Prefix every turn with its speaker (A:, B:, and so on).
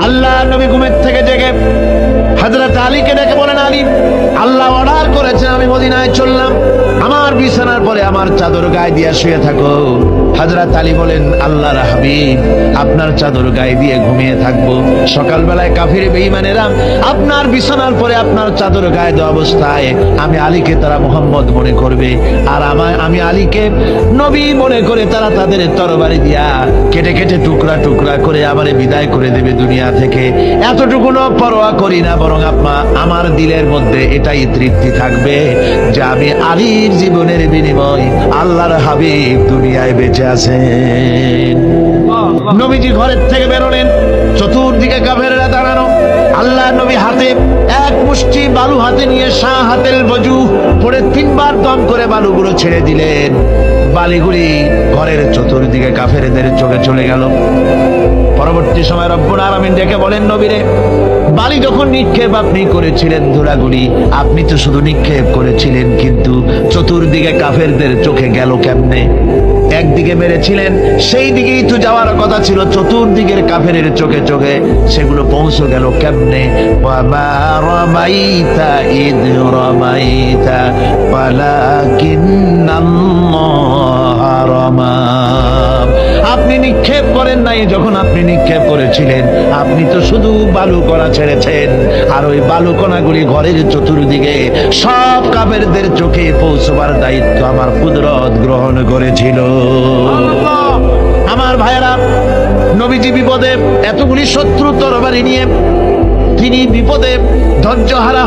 A: আল্লাহ নবী ঘুমের থেকে জেগে হযরত আলীকে ডেকে বলেন, আলী, আল্লাহ অর্ডার করেছেন আমি মদিনায় চললাম, আমার বিছানার পরে আমার চাদর গায়ে দিয়ে শুয়ে থাকো। হযরত আলী বলেন, আল্লাহর হাবিব, আপনার চাদর গায়ে দিয়ে ঘুমিয়ে থাকবো? সকালবেলায় কাফির বেঈমানেরা আপনার বিছানার পরে আপনার চাদর গায়ে দেওয়া অবস্থায় আমি আলীকে তারা মুহাম্মদ মনে করবে, আর আমি আলীকে নবী মনে করে তারা তাদের তরবারি দিয়া কেটে কেটে টুকরা টুকরা করে আমারে বিদায় করে দেবে দুনিয়া থেকে। এতটুকুনো পরোয়া করি না, বরং আমার দিলের মধ্যে এটাই তৃপ্তি থাকবে যে আমি আলীর জীবনের বিনিময় আল্লাহর হাবিব দুনিয়ায় বেঁচে আছেন। নবীজি ঘরের থেকে বেরোলেন, চতুর্দিকে কাফেররা দাঁড়ানো। আল্লাহ নবী হাতে এক মুষ্টি বালু হাতে নিয়ে শাহাতেল বজু পড়ে 3 বার দম করে বালুগুলো ছেড়ে দিলেন। বালিগুলি ঘরের চতুর্দিকে কাফেরদের চোখে চলে গেল। পরবর্তী সময় রব্বুল আলামিন ডেকে বলেন, নবীরে, বালি যখন নিক্ষেপ আপনি করেছিলেন ধুলাগুলি, আপনি তো শুধু নিক্ষেপ করেছিলেন, কিন্তু চতুর্দিকে কাফেরদের চোখে গেল কেমনে? একদিকে মেরেছিলেন, সেই দিকেই তো যাওয়ার কথা ছিল, চতুর্দিকের কাফেরের চোখে চোখে সেগুলো পৌঁছে গেল কেমনে? ওয়ামা রামাইতা ইদ রামাইতা ওয়ালাকিন্নাল্লাহ রামা। আপনি নিক্ষেপ করেন নাই, যখন আপনি নিক্ষেপ করেছিলেন আপনি তো শুধু বালু কণা ছেড়েছেন, আর ওই বালু কণাগুলি ঘরের চতুর্দিকে সব কাফেরদের চোখে পৌঁছবার দায়িত্ব আমার কুদরত গ্রহণ করেছিল। আমার ভাইয়েরা, নবীজি বিপদে, এতগুলি শত্রু তরবারি নিয়ে তিনি বিপদে ধৈর্যহারা